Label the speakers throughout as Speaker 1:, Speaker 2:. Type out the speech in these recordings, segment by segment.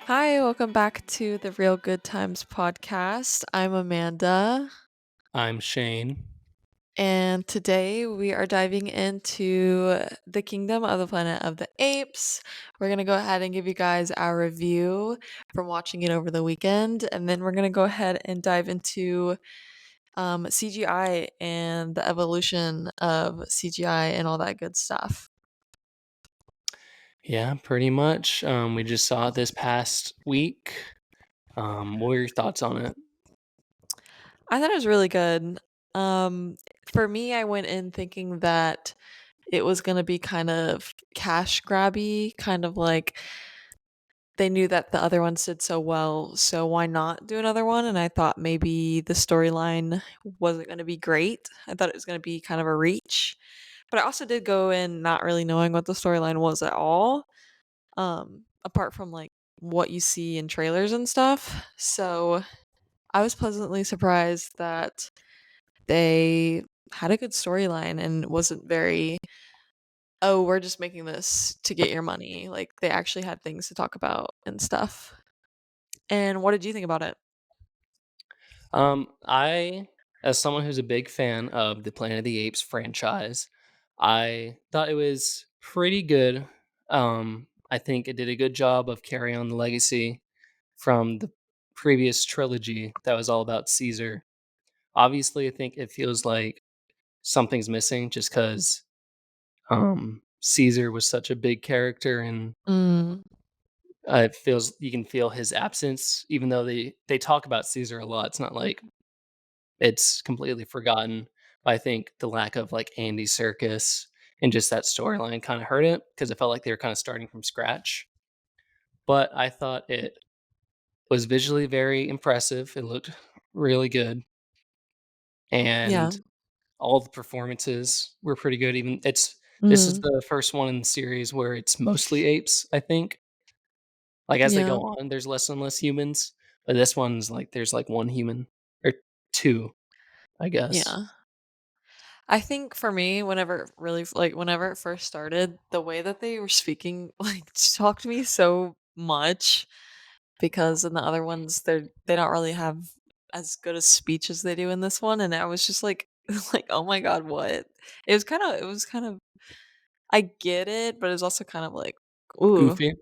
Speaker 1: Hi, welcome back to the Real Good Times podcast. I'm Amanda,
Speaker 2: I'm Shane.
Speaker 1: and today we are diving into the kingdom of the planet of the apes. We're going to go ahead and give you guys our review from watching it over the weekend, and then we're going to go ahead and dive into CGI and the evolution of CGI and all that good stuff.
Speaker 2: Yeah, pretty much. We just saw it this past week. What were your thoughts on it?
Speaker 1: I thought it was really good. Um, for me, I went in thinking that it was gonna be kind of cash grabby, kind of like they knew that the other ones did so well, so why not do another one? And I thought maybe the storyline wasn't gonna be great. I thought it was gonna be kind of a reach. But I also did go in not really knowing what the storyline was at all, apart from like what you see in trailers and stuff. So I was pleasantly surprised that they had a good storyline and wasn't very, "Oh, we're just making this to get your money." Like, they actually had things to talk about and stuff. And what did you think about it?
Speaker 2: As someone who's a big fan of the Planet of the Apes franchise, I thought it was pretty good. I think it did a good job of carrying on the legacy from the previous trilogy that was all about Caesar. Obviously, I think it feels like something's missing just because Caesar was such a big character, and
Speaker 1: Mm,
Speaker 2: it feels you can feel his absence, even though they talk about Caesar a lot. It's not like it's completely forgotten. But I think the lack of like Andy Serkis and just that storyline kind of hurt it because it felt like they were kind of starting from scratch. But I thought it was visually very impressive. It looked really good,
Speaker 1: yeah.
Speaker 2: and all the performances were pretty good. Even this is
Speaker 1: Mhm.
Speaker 2: the first one in the series where it's mostly apes, I think. Like, as they
Speaker 1: Yeah.
Speaker 2: go on, there's less and less humans, but this one's like there's, like, 1 human or 2, I guess.
Speaker 1: Yeah. I think for me, whenever it really like, whenever it first started, the way that they were speaking, like, shocked me so much because in the other ones, they don't really have as good a speech as they do in this one, and I was just like like, "Oh my god, what?" It was kind of I get it, but it's also kind of like, ooh,
Speaker 2: Goofy.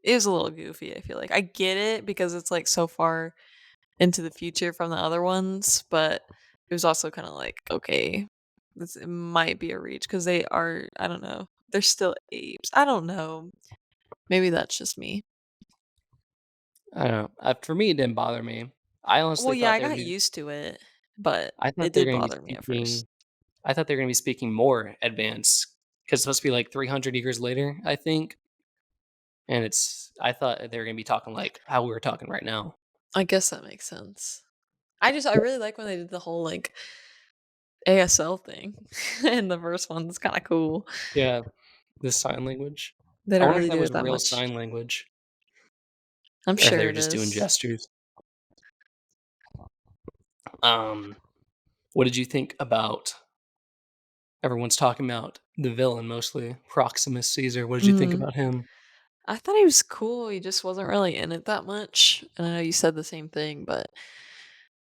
Speaker 1: it was a little goofy, I feel like. I get it because it's, like, so far into the future from the other ones, but it was also kinda like, "Okay, this it might be a reach because they are I don't know, they're still apes. I don't know. Maybe that's just me.
Speaker 2: I don't know. For me, it didn't bother me. I
Speaker 1: Well,
Speaker 2: honestly
Speaker 1: yeah,
Speaker 2: thought
Speaker 1: I
Speaker 2: they would
Speaker 1: got
Speaker 2: be
Speaker 1: used to it, but
Speaker 2: I thought
Speaker 1: it
Speaker 2: they were
Speaker 1: did
Speaker 2: gonna be
Speaker 1: bother me at first.
Speaker 2: speaking I thought they were gonna be speaking more advanced because it's supposed to be, like, 300 years later, I think, and I thought they were gonna be talking like how we were talking right now.
Speaker 1: I guess that makes sense. I really like when they did the whole, like, ASL thing in the first one, it's kinda cool.
Speaker 2: Yeah, the sign language.
Speaker 1: They
Speaker 2: I
Speaker 1: don't
Speaker 2: wonder if
Speaker 1: really
Speaker 2: that
Speaker 1: do
Speaker 2: was
Speaker 1: it that
Speaker 2: real
Speaker 1: much.
Speaker 2: sign language
Speaker 1: I'm
Speaker 2: or if they
Speaker 1: sure
Speaker 2: were
Speaker 1: it
Speaker 2: just doing
Speaker 1: is.
Speaker 2: gestures. Um, what did you think about everyone's talking about the villain mostly, Proximus Caesar. What did you think
Speaker 1: Mhm.
Speaker 2: about him?
Speaker 1: I thought he was cool, he just wasn't really in it that much, and I know you said the same thing, but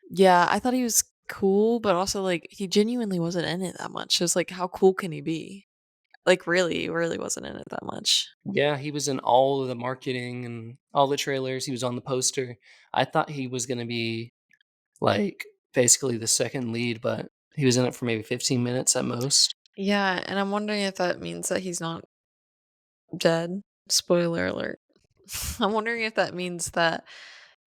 Speaker 1: yeah, I thought he was cool, but also, like, he genuinely wasn't in it that much. It's like, how cool can he be? Like, really, he really wasn't in it that much.
Speaker 2: Yeah, he was in all of the marketing and all the trailers. He was on the poster. I thought he was gonna be, like, basically the second lead, but he was in it for maybe 15 minutes at most.
Speaker 1: Yeah, and I'm wondering if that means that he's not dead. Spoiler alert. I'm wondering if that means that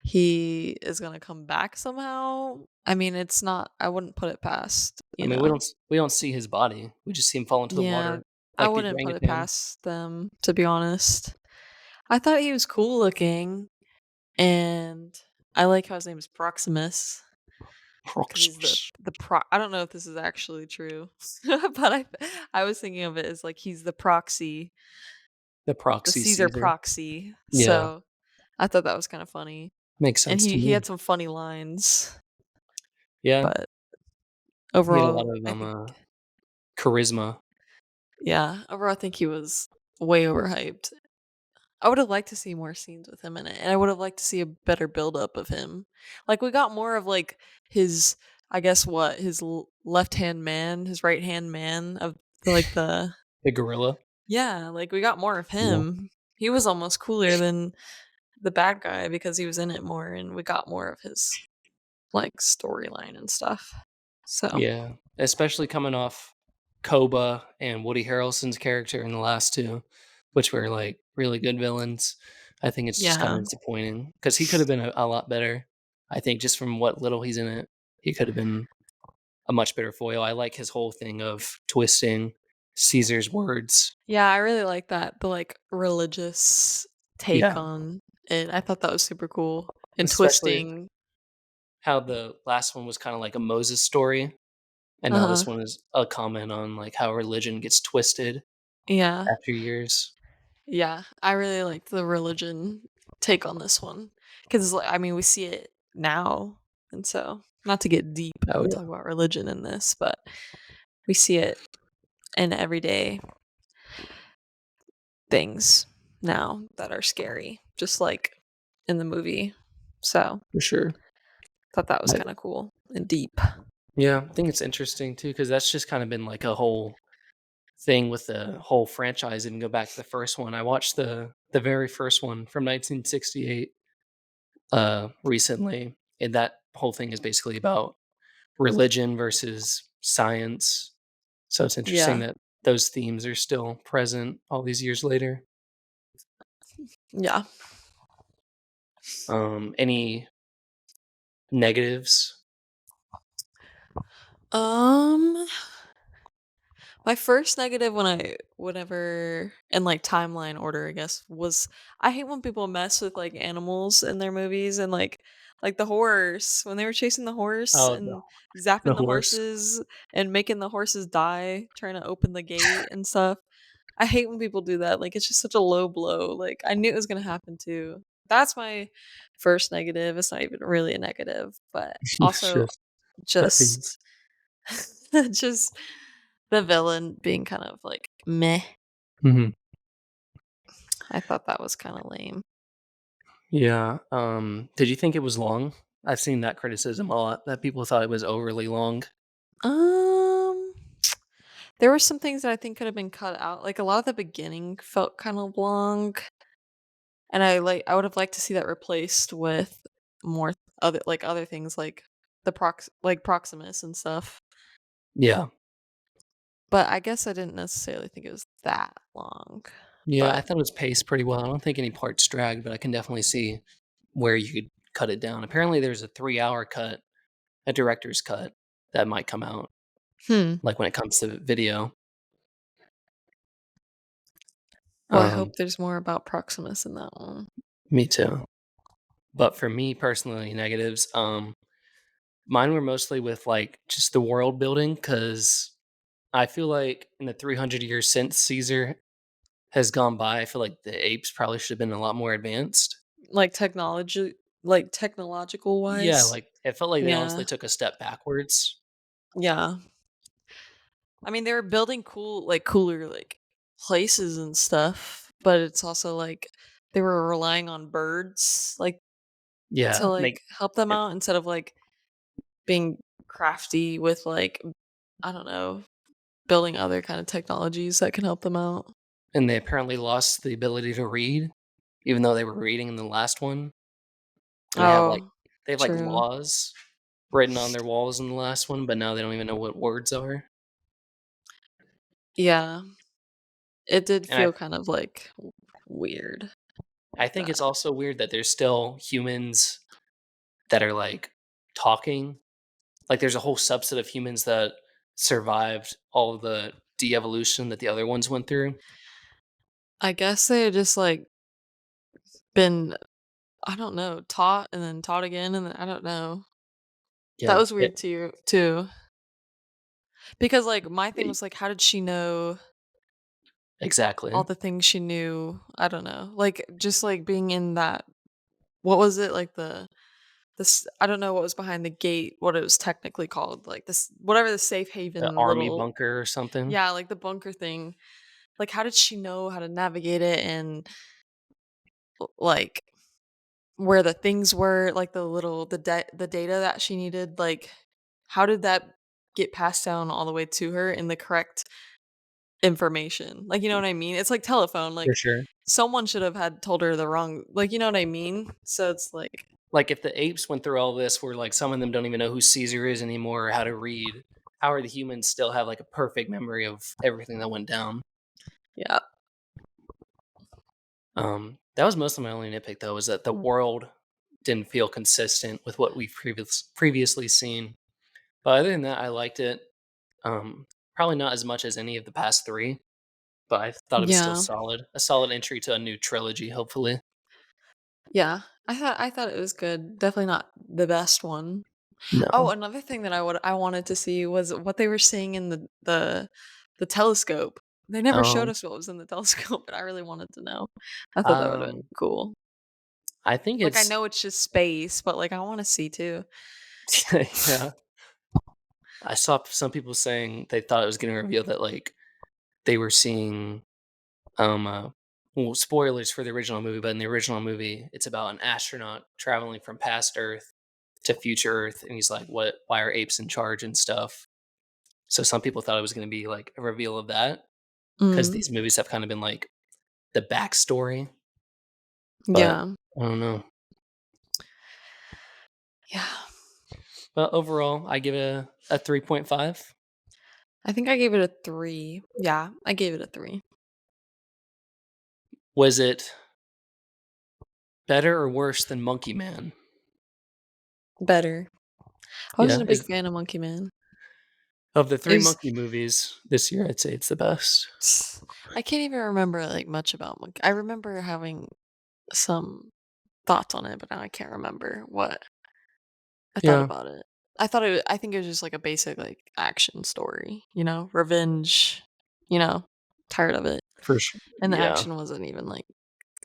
Speaker 1: he is gonna come back somehow. I mean, it's not I wouldn't put it past,
Speaker 2: I
Speaker 1: you
Speaker 2: mean,
Speaker 1: know?
Speaker 2: we don't see his body. We just see him fall into the
Speaker 1: Yeah,
Speaker 2: water
Speaker 1: I
Speaker 2: like the
Speaker 1: wouldn't put it
Speaker 2: orangutan.
Speaker 1: past them, to be honest. I thought he was cool looking, and I like how his name is Proximus because he's
Speaker 2: Proximus.
Speaker 1: the pro I don't know if this is actually true, but I was thinking of it as, like, he's the proxy,
Speaker 2: The
Speaker 1: the
Speaker 2: proxy
Speaker 1: Caesar
Speaker 2: Caesar.
Speaker 1: proxy,
Speaker 2: Yeah,
Speaker 1: so I thought that was kinda funny,
Speaker 2: makes
Speaker 1: and
Speaker 2: sense to
Speaker 1: he
Speaker 2: me.
Speaker 1: had some funny lines,
Speaker 2: Yeah,
Speaker 1: but
Speaker 2: he had a lot
Speaker 1: overall,
Speaker 2: of,
Speaker 1: I think
Speaker 2: charisma.
Speaker 1: yeah, overall, I think he was way overhyped. I would've liked to see more scenes with him in it, and I would've liked to see a better buildup of him. Like, we got more of, like, his I guess what, his left-hand man, his right-hand man of, like, the
Speaker 2: The gorilla.
Speaker 1: yeah, like, we got more of
Speaker 2: Yeah.
Speaker 1: him. He was almost cooler than the bad guy because he was in it more, and we got more of his, like, storyline and stuff. So,
Speaker 2: Yeah, especially coming off Koba and Woody Harrelson's character in the last 2, which were, like, really good villains. I think it's just kinda
Speaker 1: yeah.
Speaker 2: disappointing because he could have been a lot better. I think just from what little he's in it, he could have been a much better foil. I like his whole thing of twisting Caesar's words.
Speaker 1: Yeah, I really like that, the, like, religious take
Speaker 2: Yeah,
Speaker 1: on it. I thought that was super cool, and
Speaker 2: especially
Speaker 1: twisting.
Speaker 2: how the last one was kinda like a Moses story, and now
Speaker 1: Uh-huh.
Speaker 2: this one is a comment on, like, how religion gets twisted
Speaker 1: Yeah.
Speaker 2: after years.
Speaker 1: Yeah, I really liked the religion take on this one, 'cause, like, I mean, we see it now, and so not to get deep
Speaker 2: Oh,
Speaker 1: and
Speaker 2: yeah,
Speaker 1: talk about religion in this, but we see it in everyday things now that are scary, just like in the movie. So,
Speaker 2: for sure.
Speaker 1: thought that was
Speaker 2: I
Speaker 1: kinda cool and deep.
Speaker 2: Yeah, I think it's interesting too because that's just kinda been, like, a whole thing with the whole franchise, and go back to the first one. I watched the very first one from 1968, recently, and that whole thing is basically about religion versus science. So it's interesting
Speaker 1: Yeah.
Speaker 2: that those themes are still present all these years later.
Speaker 1: Yeah.
Speaker 2: Any negatives?
Speaker 1: Um My first negative when I whenever in, like, timeline order, I guess, was I hate when people mess with, like, animals in their movies and, like, the horse, when they were chasing the horse
Speaker 2: Oh,
Speaker 1: and
Speaker 2: the
Speaker 1: zapping the
Speaker 2: horse.
Speaker 1: horses and making the horses die, trying to open the gate and stuff. I hate when people do that, like, it's just such a low blow, like, I knew it was gonna happen too. That's my first negative, it's not even really a negative, but
Speaker 2: It's
Speaker 1: also
Speaker 2: just pet peeves.
Speaker 1: just just the villain being kind of, like, meh.
Speaker 2: Mhm.
Speaker 1: I thought that was kinda lame.
Speaker 2: Yeah, did you think it was long? I've seen that criticism a lot, that people thought it was overly long.
Speaker 1: Um, there were some things that I think could have been cut out, like, a lot of the beginning felt kind of long, and I would have liked to see that replaced with more other things like Proximus and stuff,
Speaker 2: Yeah.
Speaker 1: but I guess I didn't necessarily think it was that long,
Speaker 2: Yeah, I
Speaker 1: but
Speaker 2: thought it was paced pretty well. I don't think any parts dragged, but I can definitely see where you could cut it down. Apparently, there's a 3-hour cut, a director's cut, that might come out,
Speaker 1: hmm.
Speaker 2: like, when it comes to video.
Speaker 1: Well, I
Speaker 2: Um,
Speaker 1: hope there's more about Proximus in that one.
Speaker 2: Me too. But for me personally, negatives, mine were mostly with, like, just the world building, because I feel like in the 300 years since Caesar has gone by, I feel like the apes probably should have been a lot more advanced.
Speaker 1: Like, technological
Speaker 2: Yeah,
Speaker 1: wise?
Speaker 2: like, it felt like they honestly
Speaker 1: Yeah.
Speaker 2: took a step backwards.
Speaker 1: Yeah. I mean, they were building cooler, places and stuff, but it's also, like, they were relying on birds, to,
Speaker 2: Yeah, make
Speaker 1: help them
Speaker 2: it
Speaker 1: out instead of, being crafty with, I don't know, building other kind of technologies that can help them out.
Speaker 2: and they apparently lost the ability to read, even though they were reading in the last one, and
Speaker 1: Oh,
Speaker 2: they have, like,
Speaker 1: true.
Speaker 2: laws written on their walls in the last one, but now they don't even know what words are,
Speaker 1: Yeah. It did
Speaker 2: and
Speaker 1: feel kind of, weird
Speaker 2: I
Speaker 1: like
Speaker 2: think
Speaker 1: that.
Speaker 2: it's also weird that there's still humans that are, like, talking. Like, there's a whole subset of humans that survived all of the de-evolution that the other ones went through.
Speaker 1: I guess they had just, been, I don't know, taught and then taught again, and then I don't know. That
Speaker 2: Yeah,
Speaker 1: was weird too. Because, my thing
Speaker 2: e
Speaker 1: was, how did she know all
Speaker 2: exactly.
Speaker 1: the things she knew? I don't know. Just, being in that what was it? This I don't know what was behind the gate, what it was technically called, this whatever the safe
Speaker 2: The
Speaker 1: haven
Speaker 2: army
Speaker 1: little
Speaker 2: bunker or something.
Speaker 1: yeah, the bunker thing. How did she know how to navigate it and like, where the things were, like, the data that she needed, like, how did that get passed down all the way to her in the correct information? Like, you know what I mean? It's like telephone,
Speaker 2: For
Speaker 1: like,
Speaker 2: sure.
Speaker 1: someone should have had told her the wrong like, you know what I mean? So it's like
Speaker 2: Like, if the apes went through all this where, like, some of them don't even know who Caesar is anymore or how to read, how are the humans still have, like, a perfect memory of everything that went down?
Speaker 1: yeah.
Speaker 2: That was most of my only nitpick, though, was that the world didn't feel consistent with what we've previously seen. But other than that, I liked it. Probably not as much as any of the past 3, but I thought it was still
Speaker 1: Yeah.
Speaker 2: solid. A solid entry to a new trilogy, hopefully.
Speaker 1: Yeah. I thought it was good. Definitely not the best one. Oh,
Speaker 2: No.
Speaker 1: another thing that I wanted to see was what they were seeing in the telescope. They never showed
Speaker 2: Um,
Speaker 1: us what was in the telescope, and I really wanted to know. I thought that would've been
Speaker 2: um,
Speaker 1: cool.
Speaker 2: I think
Speaker 1: Like, I
Speaker 2: it's
Speaker 1: know it's just space, but, like, I wanna see too.
Speaker 2: yeah. I saw some people saying they thought it was gonna reveal that, like, they were seeing, um, uh well, spoilers for the original movie, but in the original movie, it's about an astronaut traveling from past Earth to future Earth, and he's like, "What? Why are apes in charge and stuff?" So some people thought it was gonna be like a reveal of that because
Speaker 1: Mm,
Speaker 2: these movies have kind of been like the backstory, but
Speaker 1: yeah.
Speaker 2: I don't know.
Speaker 1: Yeah.
Speaker 2: But overall, I give it a 3.5.
Speaker 1: I think I gave it a 3. Yeah, I gave it a 3.
Speaker 2: Was it better or worse than Monkey Man?
Speaker 1: Better. I wasn't
Speaker 2: Yeah,
Speaker 1: a big
Speaker 2: is
Speaker 1: fan of Monkey Man.
Speaker 2: of the
Speaker 1: It
Speaker 2: 3
Speaker 1: was
Speaker 2: Monkey movies this year, I'd say it's the best.
Speaker 1: I can't even remember, like, much about Monkey I remember having some thoughts on it, but now I can't remember what I thought
Speaker 2: Yeah,
Speaker 1: about it. I think it was just like a basic, like, action story, you know? Revenge, you know? Tired of it.
Speaker 2: for sure.
Speaker 1: And the
Speaker 2: Yeah.
Speaker 1: action wasn't even, like,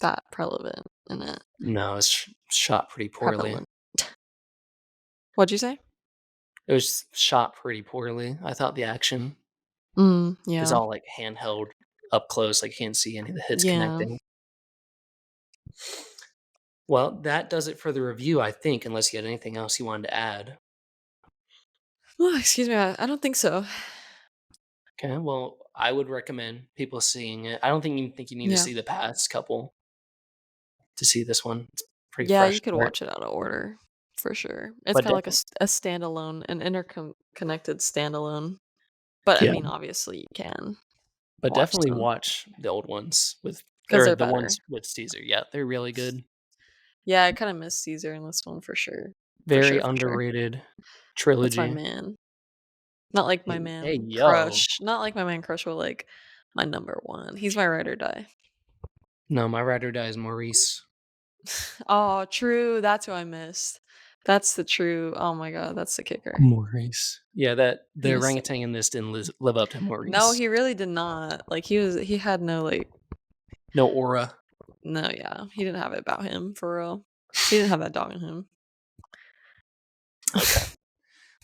Speaker 1: that relevant in it.
Speaker 2: No, it's shot pretty poorly.
Speaker 1: Prevalent. What'd you say?
Speaker 2: It was shot pretty poorly. I thought the action is
Speaker 1: Yeah.
Speaker 2: all, like, handheld up close, like, you can't see any of the hits
Speaker 1: Yeah.
Speaker 2: connecting. Well, that does it for the review, I think, unless you had anything else you wanted to add.
Speaker 1: Oh, excuse me, I don't think so.
Speaker 2: Okay, well, I would recommend people seeing it. I don't think you need to
Speaker 1: Yeah.
Speaker 2: see the past couple to see this one. It's pretty
Speaker 1: Yeah,
Speaker 2: fresh
Speaker 1: you could
Speaker 2: start,
Speaker 1: watch it out of order, for sure. It's
Speaker 2: but
Speaker 1: kinda like
Speaker 2: definitely
Speaker 1: a standalone an connected standalone. But, I
Speaker 2: yeah,
Speaker 1: mean, obviously, you can
Speaker 2: but
Speaker 1: watch
Speaker 2: definitely
Speaker 1: them
Speaker 2: watch the old ones with
Speaker 1: because 'cause
Speaker 2: or
Speaker 1: they're
Speaker 2: the
Speaker 1: better.
Speaker 2: ones with Caesar. Yeah, they're really good.
Speaker 1: Yeah, I kinda miss Caesar in this one for sure. For
Speaker 2: Very
Speaker 1: sure, for sure.
Speaker 2: underrated
Speaker 1: That's my
Speaker 2: trilogy.
Speaker 1: man. Not like my
Speaker 2: Hey,
Speaker 1: man
Speaker 2: yo.
Speaker 1: crush. Not like my man crush, but, like, my number 1. He's my ride or die.
Speaker 2: No, my ride or die is Maurice.
Speaker 1: Oh, true, that's who I missed. That's the true oh my god, that's the kicker.
Speaker 2: Maurice. Yeah, that
Speaker 1: I
Speaker 2: the
Speaker 1: missed him.
Speaker 2: orangutan in this didn't live up to
Speaker 1: No,
Speaker 2: Maurice.
Speaker 1: he really did not. Like, he had no, like
Speaker 2: No aura.
Speaker 1: no, yeah, he didn't have it about him, for real. He didn't have that dog in him.
Speaker 2: Okay.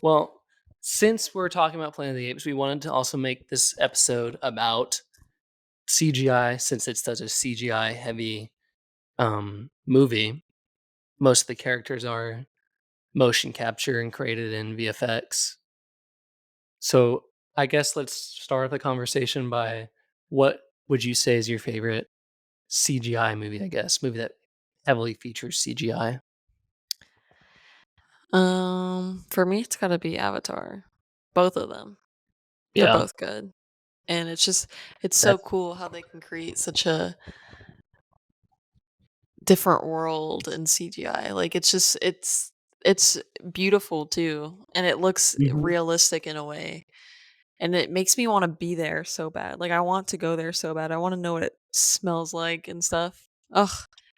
Speaker 2: Well, since we're talking about Planet of the Apes, we wanted to also make this episode about CGI since it's such a CGI heavy movie. Most of the characters are motion capture and created in VFX. So, I guess let's start the conversation by what would you say is your favorite CGI movie, I guess, movie that heavily features CGI?
Speaker 1: For me, it's gotta be Avatar. Both of them. They're
Speaker 2: Yeah,
Speaker 1: both good. And it's so
Speaker 2: that's
Speaker 1: cool how they can create such a different world in CGI. Like, it's beautiful too, and it looks
Speaker 2: mhm.
Speaker 1: realistic in a way, and it makes me wanna be there so bad. Like, I want to go there so bad. I wanna know what it smells like and stuff. Ugh,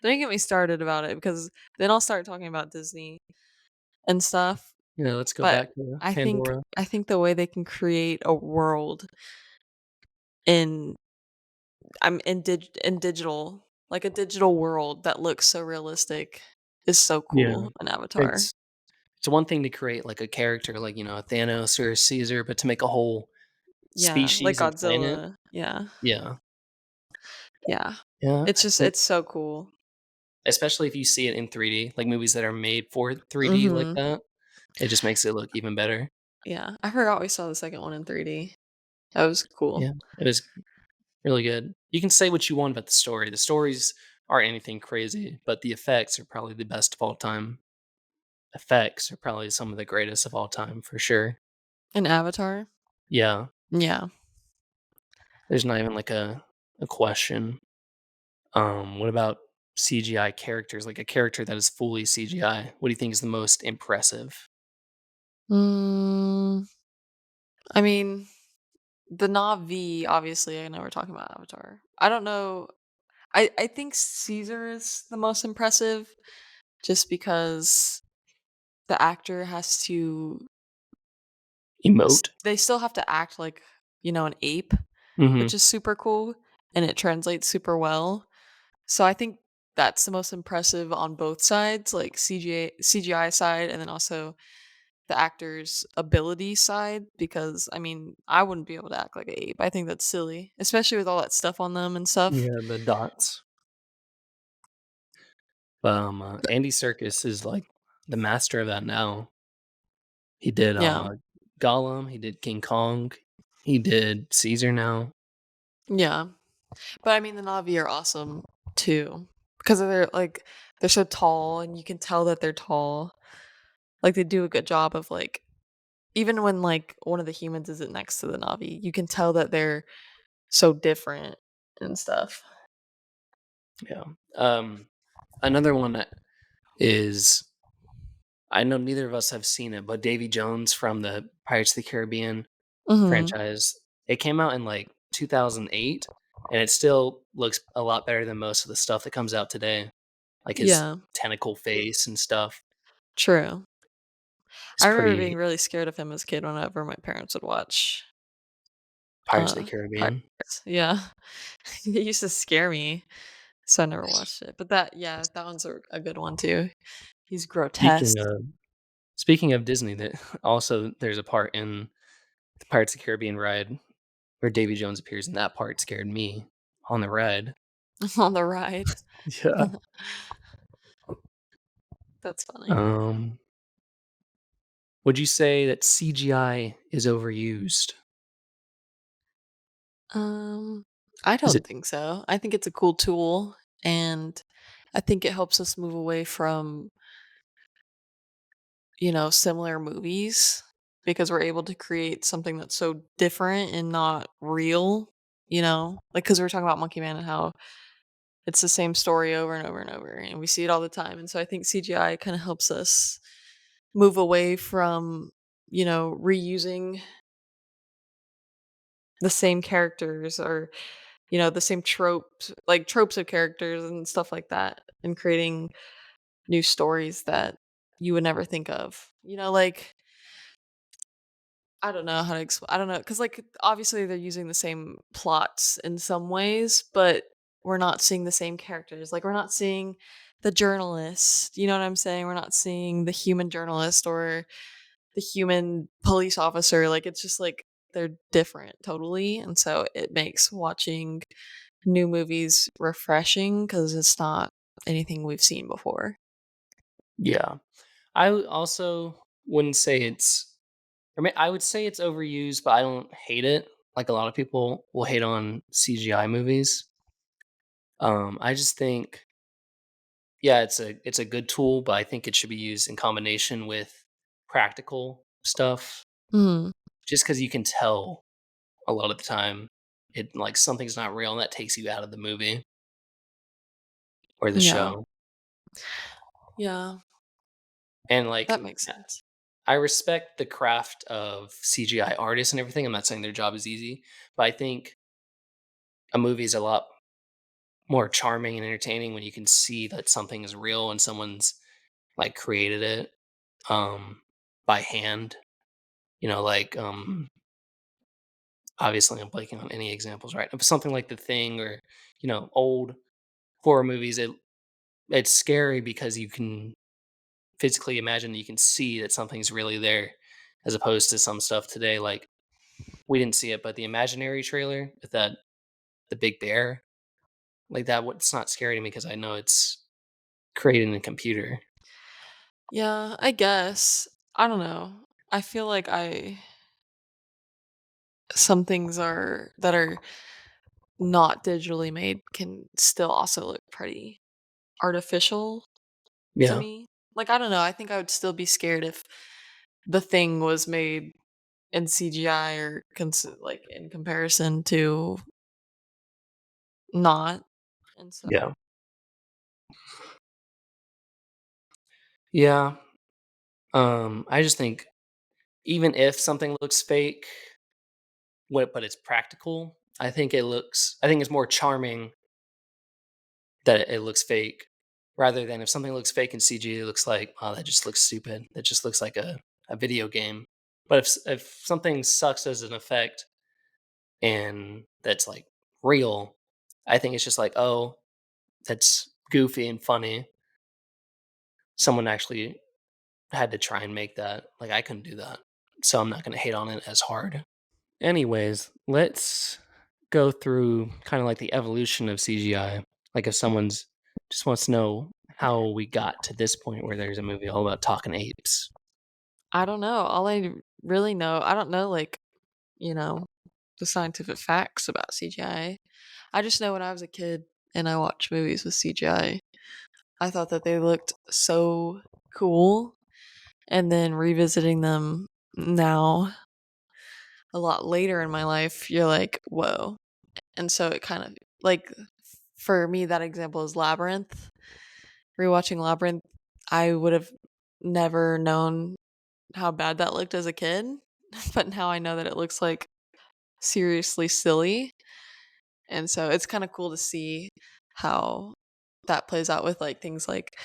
Speaker 1: don't get me started about it because then I'll start talking about Disney and stuff,
Speaker 2: Yeah, let's go
Speaker 1: but
Speaker 2: back to
Speaker 1: I think
Speaker 2: Pandora.
Speaker 1: I think the way they can create a world in in digital, like a digital world that looks so realistic is so
Speaker 2: Yeah,
Speaker 1: cool in Avatar.
Speaker 2: it's it's one thing to create, like, a character like, a Thanos or a Caesar, but to make a whole
Speaker 1: Yeah, like
Speaker 2: species and planet.
Speaker 1: Godzilla. Yeah.
Speaker 2: Yeah.
Speaker 1: Yeah.
Speaker 2: Yeah,
Speaker 1: It's
Speaker 2: I
Speaker 1: just
Speaker 2: think
Speaker 1: it's so cool.
Speaker 2: especially if you see it in 3D, like movies that are made for 3D like
Speaker 1: Mhm.
Speaker 2: that, it just makes it look even better.
Speaker 1: Yeah, I forgot we saw the second one in 3D. That was cool.
Speaker 2: Yeah, it was really good. You can say what you want about the story. The stories aren't anything crazy, but the effects are probably the best of all time. Effects are probably some of the greatest of all time for sure.
Speaker 1: In Avatar?
Speaker 2: Yeah,
Speaker 1: Yeah.
Speaker 2: there's not even like a question. What about CGI characters? Like a character that is fully CGI. What do you think is the most impressive?
Speaker 1: Mm, I mean, the Na'vi, obviously, I know we're talking about Avatar. I don't know. I think Caesar is the most impressive just because the actor has to
Speaker 2: Emote.
Speaker 1: they still have to act like, an ape, which
Speaker 2: Mhm.
Speaker 1: is super cool, and it translates super well. So I think that's the most impressive on both sides, like CGI side and then also the actor's ability side because I mean, I wouldn't be able to act like an ape. I think that's silly, especially with all that stuff on them and stuff.
Speaker 2: Yeah, the dots. Andy Serkis is like the master of that now. He did
Speaker 1: Yeah.
Speaker 2: Gollum, he did King Kong, he did Caesar now.
Speaker 1: Yeah. But I mean the Na'vi are awesome too. Because they're so tall and you can tell that they're tall. Like they do a good job of like even when like one of the humans isn't next to the Na'vi, you can tell that they're so different and stuff.
Speaker 2: Yeah. Another one that is I know neither of us have seen it, but Davy Jones from the Pirates of the Caribbean
Speaker 1: Mhm.
Speaker 2: franchise. It came out in like 2008 and it still looks a lot better than most of the stuff that comes out today. Like his
Speaker 1: Yeah,
Speaker 2: tentacle face and stuff
Speaker 1: true.
Speaker 2: is
Speaker 1: I remember being
Speaker 2: pretty
Speaker 1: really scared of him as a kid whenever my parents would watch,
Speaker 2: Pirates of the Caribbean.
Speaker 1: Pirates. Yeah. It used to scare me, so I never watched it. But that one's a good one too. He's
Speaker 2: Speaking
Speaker 1: grotesque.
Speaker 2: of speaking of Disney, that also there's a part in the Pirates of the Caribbean ride where Davy Jones appears, and that part scared me on the ride.
Speaker 1: On the ride.
Speaker 2: Yeah.
Speaker 1: That's funny.
Speaker 2: Um, would you say that CGI is overused?
Speaker 1: Um, I
Speaker 2: Is
Speaker 1: don't
Speaker 2: it
Speaker 1: think so. I think it's a cool tool, and I think it helps us move away from, similar movies because we're able to create something that's so different and not real, Like, because we were talking about Monkey Man and how it's the same story over and over and over, and we see it all the time, and so I think CGI kinda helps us move away from, reusing the same characters or, the same tropes of characters and stuff like that, and creating new stories that you would never think of. Like, I don't know how to explain. I don't know because like, obviously, they're using the same plots in some ways, but we're not seeing the same characters. Like, we're not seeing the journalist, you know what I'm saying? We're not seeing the human journalist or the human police officer, like, it's just, like, they're different totally, and so it makes watching new movies refreshing because it's not anything we've seen before.
Speaker 2: Yeah. Also wouldn't say it's I would say it's overused, but I don't hate it. Like a lot of people will hate on CGI movies. I just think, yeah, it's a good tool, but I think it should be used in combination with practical stuff.
Speaker 1: Mhm.
Speaker 2: Just because you can tell a lot of the time it like something's not real, and that takes you out of the movie or the
Speaker 1: Yeah.
Speaker 2: show.
Speaker 1: Yeah,
Speaker 2: And
Speaker 1: that
Speaker 2: like
Speaker 1: makes sense.
Speaker 2: I respect the craft of CGI artists and everything. I'm not saying their job is easy, but I think a movie is a lot more charming and entertaining when you can see that something is real and someone's like created it um by hand. Like obviously I'm blanking on any examples, right? But something like The Thing or old horror movies, it's scary because you can physically imagine that you can see that something's really there as opposed to some stuff today like we didn't see it, but the Imaginary trailer with that the big bear, like that, it's not scary to me because I know it's created in a computer.
Speaker 1: Yeah, I guess. I don't know. I feel like I some things are that are not digitally made can still also look pretty artificial to
Speaker 2: Yeah,
Speaker 1: me. Like, I don't know, I think I would still be scared if the thing was made in CGI or like, in comparison to not, and so
Speaker 2: yeah, yeah. I just think even if something looks fake, but it's practical, I think it's more charming that it looks fake, rather than if something looks fake in CG, it looks like, "Oh, that just looks stupid. That just looks like a video game." But if something sucks as an effect and that's, like, real, I think it's just like, "Oh, that's goofy and funny. Someone actually had to try and make that. Like, I couldn't do that, so I'm not gonna hate on it as hard." Anyways, let's go through kinda like the evolution of CGI. Like, if someone's just wants to know how we got to this point where there's a movie all about talking apes.
Speaker 1: I don't know. All really know, I don't know, like, you know, the scientific facts about CGI. I just know when I was a kid and I watched movies with CGI, I thought that they looked so cool, and then revisiting them now, a lot later in my life, you're like, "Whoa." And so it kind of like, for me, that example is Labyrinth. Rewatching Labyrinth, I would have never known how bad that looked as a kid, but now I know that it looks, like, seriously silly, and so it's kinda cool to see how that plays out with, like, things like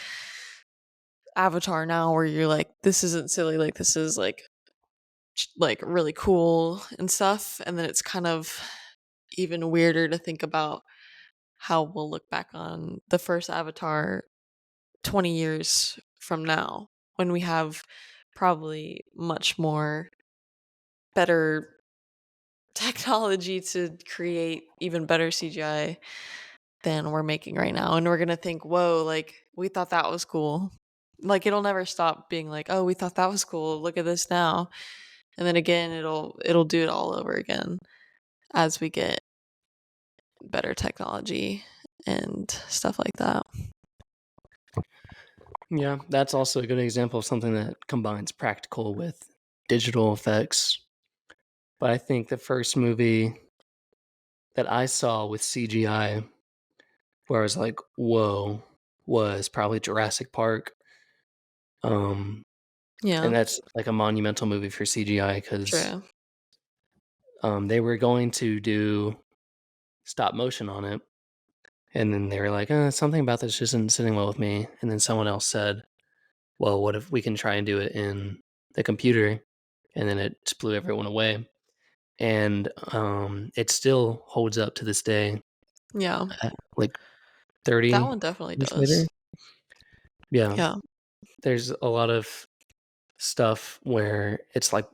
Speaker 1: Avatar now, where you're like, "This isn't silly, like, this is, like, really cool and stuff," and then it's kind of even weirder to think about how we'll look back on the first Avatar 20 years from now, when we have probably much more better technology to create even better CGI than we're making right now, and we're gonna think, "Whoa, like, we thought that was cool." Like, it'll never stop being like, "Oh, we thought that was cool, look at this now." And then again, it'll do it all over again as we get better technology and stuff like that.
Speaker 2: Yeah, that's also a good example of something that combines practical with digital effects. But I think the first movie that I saw with CGI where I was like, "Whoa," was probably Jurassic Park. Um, and
Speaker 1: Yeah,
Speaker 2: that's like a monumental movie for CGI because
Speaker 1: true.
Speaker 2: they were going to do stop motion on it, and then they were like, something about this isn't sitting well with me." And then someone else said, "Well, what if we can try and do it in the computer?" And then it just blew everyone away. And it still holds up to this day,
Speaker 1: Yeah,
Speaker 2: like
Speaker 1: that
Speaker 2: 30
Speaker 1: one definitely
Speaker 2: years later.
Speaker 1: does.
Speaker 2: Yeah,
Speaker 1: Yeah,
Speaker 2: there's a lot of stuff where it's like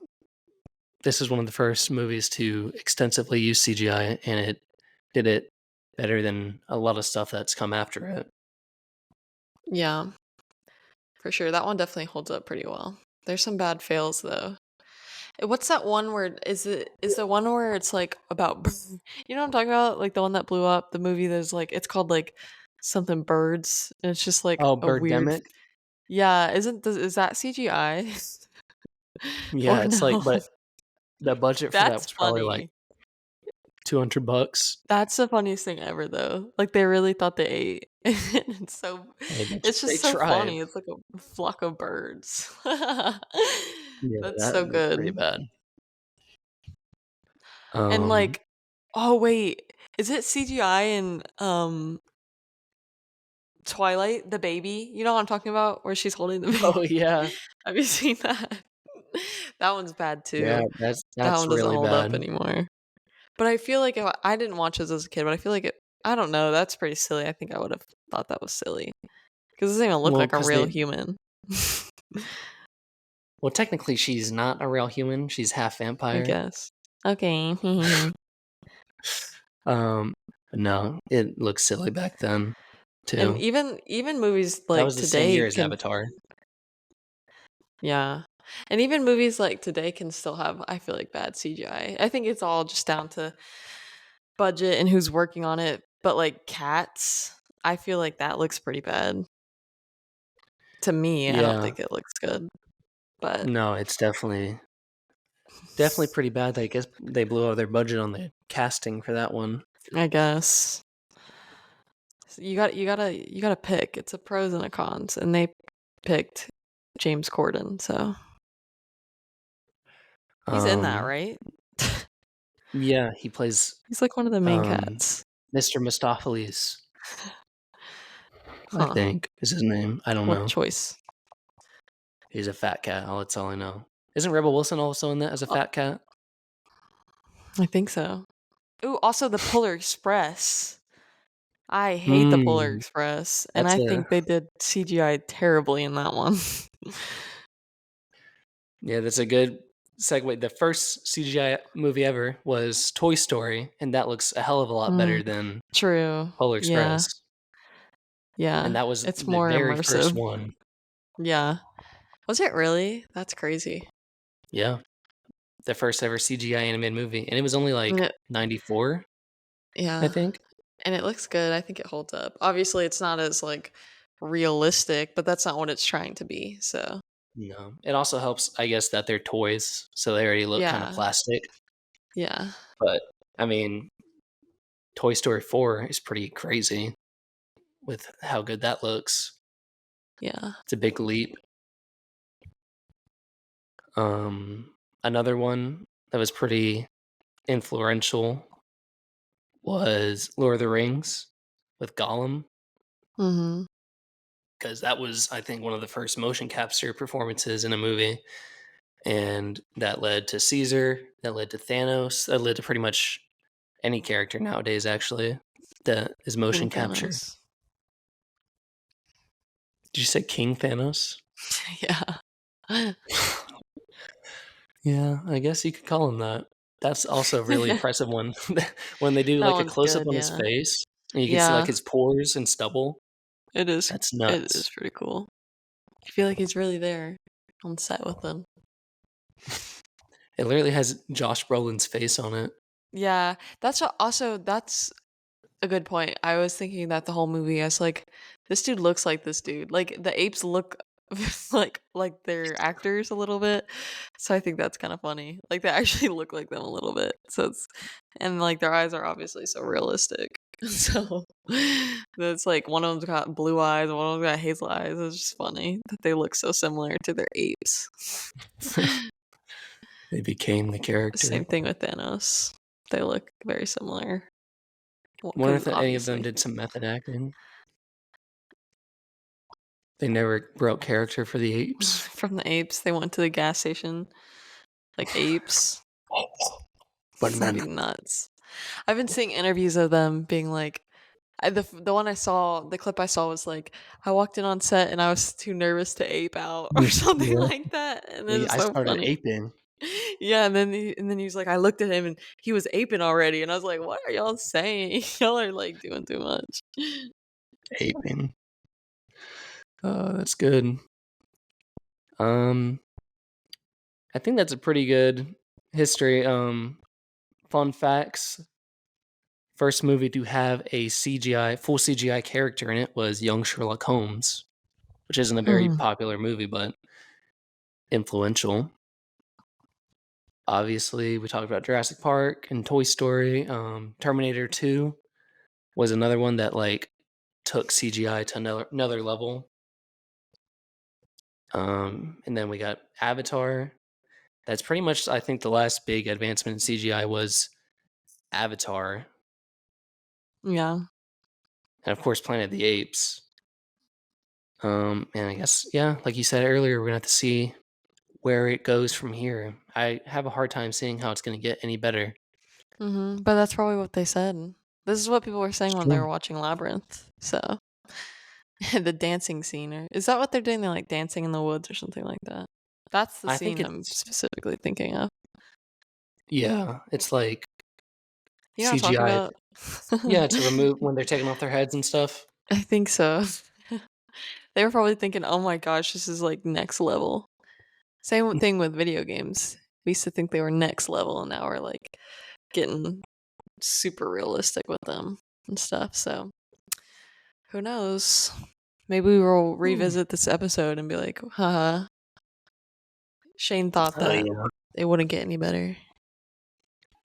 Speaker 2: this is one of the first movies to extensively use CGI, and it did it better than a lot of stuff that's come after it.
Speaker 1: yeah, for sure. That one definitely holds up pretty well. There's some bad fails though. What's that one where is the one where it's like about you know what I'm talking about? Like the one that blew up, the movie that's like it's called like something birds and it's just like
Speaker 2: Oh,
Speaker 1: a weird
Speaker 2: Birdemic?
Speaker 1: yeah, is that CGI?
Speaker 2: Yeah,
Speaker 1: Or
Speaker 2: it's like,
Speaker 1: no?
Speaker 2: but the budget for that
Speaker 1: That's
Speaker 2: was probably like
Speaker 1: funny.
Speaker 2: $200.
Speaker 1: That's the funniest thing ever though. Like they really thought they ate. It's so
Speaker 2: Hey,
Speaker 1: it's
Speaker 2: they
Speaker 1: just so
Speaker 2: tried.
Speaker 1: funny. It's like a flock of birds.
Speaker 2: Yeah,
Speaker 1: That's
Speaker 2: that
Speaker 1: so
Speaker 2: was pretty
Speaker 1: good.
Speaker 2: bad.
Speaker 1: And
Speaker 2: Um,
Speaker 1: like, oh wait, is it CGI in Twilight, the baby? You know what I'm talking about? Where she's holding the
Speaker 2: oh,
Speaker 1: baby.
Speaker 2: yeah.
Speaker 1: Have you seen that? That one's bad
Speaker 2: Yeah,
Speaker 1: too. That
Speaker 2: that's
Speaker 1: one doesn't
Speaker 2: really
Speaker 1: hold up
Speaker 2: bad.
Speaker 1: anymore. But I feel like if I didn't watch this as a kid, but I feel like I don't know, that's pretty silly. I think I would have thought that was silly. Because it doesn't even look
Speaker 2: Well,
Speaker 1: like a
Speaker 2: because
Speaker 1: real
Speaker 2: they
Speaker 1: human.
Speaker 2: well, technically, she's not a real human, she's half
Speaker 1: I
Speaker 2: vampire.
Speaker 1: guess. Okay.
Speaker 2: Um, no, it looked silly back then.
Speaker 1: And
Speaker 2: too.
Speaker 1: even movies
Speaker 2: That
Speaker 1: like
Speaker 2: was the same year
Speaker 1: today
Speaker 2: as
Speaker 1: can
Speaker 2: Avatar.
Speaker 1: yeah. And even movies like today can still have, I feel like, bad CGI. I think it's all just down to budget and who's working on it, but, like, Cats, I feel like that looks pretty bad. To me, I don't
Speaker 2: Yeah.
Speaker 1: think it looks good, but
Speaker 2: No, it's definitely pretty bad. I guess they blew all their budget on the casting for that one.
Speaker 1: I guess. You gotta pick. It's a pros and a cons, and they picked James Corden, so he's in that,
Speaker 2: Um,
Speaker 1: right?
Speaker 2: yeah, he plays,
Speaker 1: He's like one of the main
Speaker 2: um,
Speaker 1: cats.
Speaker 2: Mr. Mistopheles, I
Speaker 1: Huh.
Speaker 2: think is his name. I don't
Speaker 1: What
Speaker 2: know.
Speaker 1: choice?
Speaker 2: He's a fat cat. That's all I know. Isn't Rebel Wilson also in that as a
Speaker 1: Oh,
Speaker 2: fat cat?
Speaker 1: I think so. Ooh, also the Polar Express. I hate the Polar
Speaker 2: Hmm.
Speaker 1: Express, and
Speaker 2: That's
Speaker 1: I
Speaker 2: a
Speaker 1: think they did CGI terribly in that one.
Speaker 2: Yeah, that's a good segue. The first CGI movie ever was Toy Story, and that looks a hell of a lot
Speaker 1: Mm,
Speaker 2: better than
Speaker 1: true.
Speaker 2: Polar
Speaker 1: Yeah.
Speaker 2: Express. And
Speaker 1: Yeah.
Speaker 2: that was
Speaker 1: It's
Speaker 2: the
Speaker 1: more
Speaker 2: very first
Speaker 1: immersive.
Speaker 2: one.
Speaker 1: Yeah. Was it really? That's crazy.
Speaker 2: Yeah, the first ever CGI animated movie, and it was only
Speaker 1: And
Speaker 2: like
Speaker 1: it,
Speaker 2: 94, I
Speaker 1: yeah.
Speaker 2: think.
Speaker 1: And it looks good. I think it holds up. Obviously, it's not as like realistic, but that's not what it's trying to be. So,
Speaker 2: No, it also helps, I guess, that they're toys, so they already look kind of
Speaker 1: yeah.
Speaker 2: plastic.
Speaker 1: Yeah.
Speaker 2: But I mean, Toy Story 4 is pretty crazy with how good that looks.
Speaker 1: Yeah.
Speaker 2: It's a big leap. Another one that was pretty influential was Lord of the Rings with Gollum,
Speaker 1: Mhm.
Speaker 2: because that was, I think, one of the first motion capture performances in a movie, and that led to Caesar, that led to Thanos, that led to pretty much any character nowadays, actually, that is
Speaker 1: King
Speaker 2: motion capture.
Speaker 1: Thanos.
Speaker 2: Did you say King Thanos?
Speaker 1: Yeah.
Speaker 2: Yeah, I guess you could call him that. That's also a really
Speaker 1: That
Speaker 2: impressive one. When they do like a
Speaker 1: one's
Speaker 2: close up
Speaker 1: good,
Speaker 2: on his
Speaker 1: yeah.
Speaker 2: face and you can see like
Speaker 1: Yeah.
Speaker 2: his pores and stubble, that's
Speaker 1: It is
Speaker 2: nuts.
Speaker 1: pretty cool. I feel like he's really there on set with them.
Speaker 2: It literally has Josh Brolin's face on it.
Speaker 1: Yeah, that's a good point. I was thinking that the whole movie, I was like, this dude looks like this dude. Like the apes look like they're actors a little bit. So I think that's kind of funny. Like they actually look like them a little bit. So it's and like their eyes are obviously so realistic. So it's like one of them's got blue eyes and one of them's got hazel eyes. It's just funny that they look so similar to their apes.
Speaker 2: They became the
Speaker 1: Same
Speaker 2: character.
Speaker 1: thing with Thanos. They look very similar. Well,
Speaker 2: Wonder
Speaker 1: 'cause
Speaker 2: if any of them
Speaker 1: obviously
Speaker 2: did some method acting. They never broke character for the apes.
Speaker 1: from the apes, they went to the gas station like apes. That'd be
Speaker 2: Banana.
Speaker 1: nuts. I've been seeing interviews of them being like, the one I saw, the clip I saw was like, I walked in on set and I was too nervous to ape out or something
Speaker 2: Yeah.
Speaker 1: like that, and
Speaker 2: Yeah,
Speaker 1: it's
Speaker 2: I
Speaker 1: so
Speaker 2: started
Speaker 1: funny.
Speaker 2: aping.
Speaker 1: Yeah, and then he was like, I looked at him and he was aping already, and I was like, what are y'all saying? Y'all are like doing too much.
Speaker 2: Aping. Oh, that's good. Um, I think that's a pretty good history. Fun facts. First movie to have a full CGI character in it was Young Sherlock Holmes, which isn't a very
Speaker 1: Mm.
Speaker 2: popular movie, but influential. Obviously, we talked about Jurassic Park and Toy Story. Terminator 2 was another one that like took CGI to another level. And then we got Avatar. That's pretty much, I think, the last big advancement in CGI was Avatar,
Speaker 1: Yeah.
Speaker 2: and of course, Planet of the Apes. And I guess, yeah, like you said earlier, we're gonna have to see where it goes from here. I have a hard time seeing how it's gonna get any better.
Speaker 1: But that's probably what they said. This is what people were saying
Speaker 2: It's
Speaker 1: when they were
Speaker 2: true.
Speaker 1: watching Labyrinth. So the dancing scene, or is that what they're doing? They're like dancing in the woods or something like that. That's the
Speaker 2: I think
Speaker 1: scene I'm
Speaker 2: it's
Speaker 1: specifically thinking of.
Speaker 2: yeah, it's like
Speaker 1: You know what I'm talking
Speaker 2: CGI.
Speaker 1: about?
Speaker 2: Yeah, to remove when they're taking off their heads and stuff.
Speaker 1: I think so. They were probably thinking, "Oh my gosh, this is, like, next level." Same thing with video games. We used to think they were next level, and now we're, like, getting super realistic with them and stuff, so who knows? Maybe we will
Speaker 2: Hmm.
Speaker 1: revisit this episode and be like, "Haha, Shane thought
Speaker 2: Oh,
Speaker 1: that
Speaker 2: yeah.
Speaker 1: it wouldn't get any better."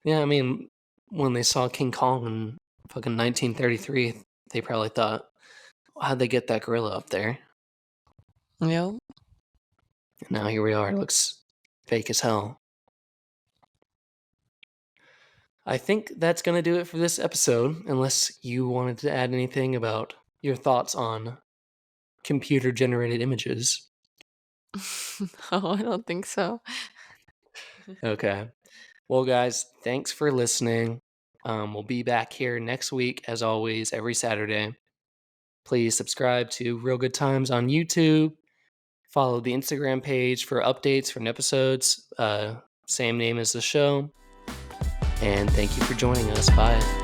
Speaker 2: Yeah, I mean, when they saw King Kong in fucking 1933, they probably thought, "How'd they get that gorilla up there?"
Speaker 1: Yep.
Speaker 2: And now here we are, it looks fake as hell. I think that's gonna do it for this episode, unless you wanted to add anything about your thoughts on computer-generated images.
Speaker 1: No, I don't think so.
Speaker 2: Okay. Well, guys, thanks for listening. We'll be back here next week, as always, every Saturday. Please subscribe to Real Good Times on YouTube. Follow the Instagram page for updates from episodes. Same name as the show. And thank you for joining us. Bye.